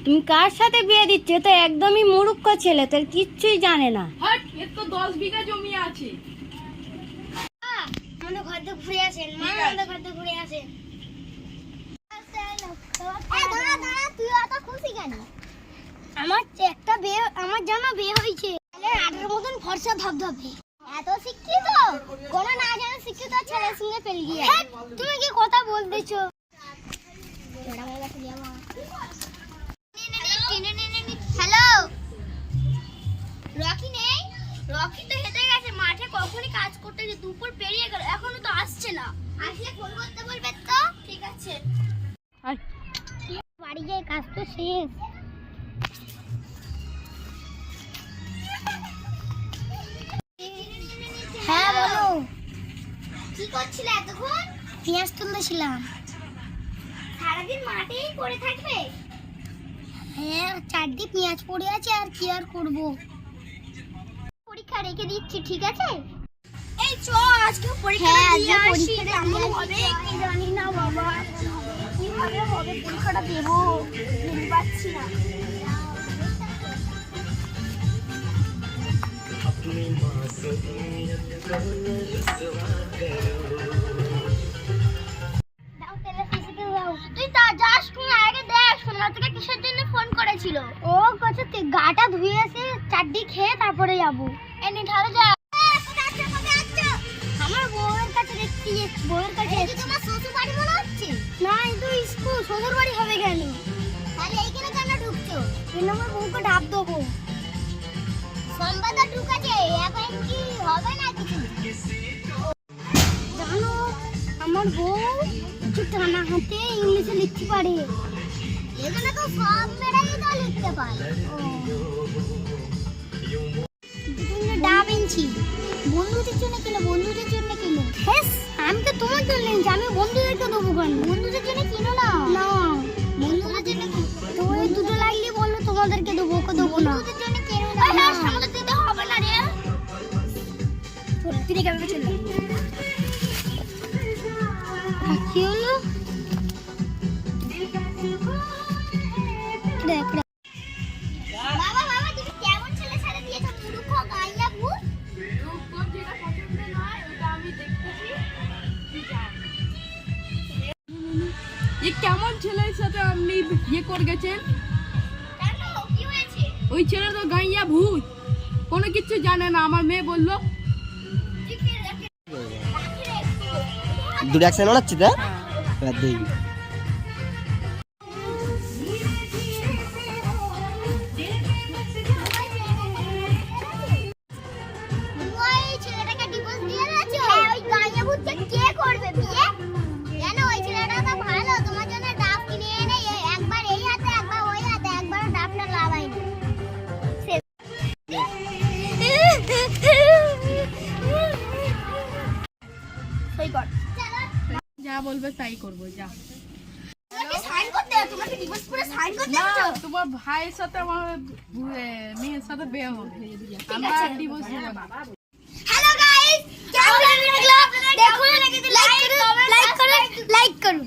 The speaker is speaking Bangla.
তুমি কার সাথে বিয়ে দিচ্ছে? তো একদমই মূর্খ ছেলে, তোর কিচ্ছুই জানে না। এর তো 10 বিঘা জমি আছে। আমাদের ঘর থেকে ঘুরে আসেন, মা আমাদের ঘর থেকে ঘুরে আসেন। তুই এত খুশি কেন? আমার জানো বিয়ে হয়েছে, আগের মতন ফর্সা ধবধবে। এত শিক্ষিত, কোন না জানা শিক্ষিত ছেলের সঙ্গে পেল গিয়ে। তুমি কি কথা বলতেছো? হ্যালো, রকি নেই? রকি তো হেঁটে গেছে মাঠে, কখনই কাজ করতে গিয়ে দুপুর পেরিয়ে গেল, এখনো তো আসছে না। আসলে ফোন করতে বলবে তো? ঠিক আছে, বাড়ি যাই, কাজ তো শেষ। হ্যাঁ বলো, কি করছিলে এতক্ষণ? পেঁয়াজ তুলতেছিলাম। সারাদিন মাঠেই পড়ে থাকবে? হ্যাঁ, চারদিকে পেঁয়াজ পড়ে আছে, আর কি আর করব। পরীক্ষা রেখে দিচ্ছি, ঠিক আছে? এই চ, আজকে পরীক্ষা দিয়ে আসি। কেমন হবে কি জানি না বাবা, কিভাবে হবে পরীক্ষাটা দেব ভেবে পাচ্ছি না। তুই তা যাস কোন আগে দেখ, সোনা থেকে কিসের জন্য ফোন করেছিল? ও কথা, তুই গাটা ধুয়ে এসে চারটি খেয়ে তারপরে যাবো। এনে ঢালে যা। আমার বউয়ের কাছে দেখছি, বউয়ের কাছে। তোমার শ্বশুর বাড়ি মনে হচ্ছে? না, এই তো স্কুল। শ্বশুর বাড়ি হবে কেন? তাহলে এইখানে কেন ঢুকছো? কেন আমার বউকে ডাব দেবো। সম্বাদা ঢুকাছে, এখন কি হবে না কিছু? জানো, আমার বউ একটু টানা হাতে ইংলিশে লিখতে পারে। এখানে তো সব মেয়েরাই তো লিখতে পারে। ডাব এনেছি। বন্ধুদের জন্য কিনে, বন্ধুদের জন্য কিনে। হ্যাঁ, আমি তো তোমার জন্য এনেছি, আমি বন্ধুদেরকে দেবো কেন? বন্ধুদের জন্য কিনো না। না, বন্ধুদের জন্য তোমার দুটো লাগলে বললো, তোমাদেরকে দেবো, ওকে দেবো না। বন্ধুদের জন্য কিনো না। আমাদের দিতে হবে না রে। তিনি কেমন চললো? কি হলো? বাবা বাবা, তুমি কেমন ছেলে ছেড়ে দিয়েছো? মূর্খ গাইয়া ভূত। তোর যেটা পছন্দ নয় ওটা আমি দেখতেছি, তুই যা। কেমন ছেলের সাথে আপনি বিয়ে করে গেছেন? কেন, কি হয়েছে? ওই ছেলে তো গাইয়া ভূত, কোনো কিছু জানে না। আমার মেয়ে বললো। দুটো একসাথে বানাচ্ছি তা দেখি। যা বলবে তাই করবো, যা। তোমার ভাইয়ের সাথে আমার মেয়ের সাথে বিয়ে হবে, আমরা ডিভোর্স দেব না। হ্যালো গাইস, কেমন লাগলো? দেখুন, লাইক করুন।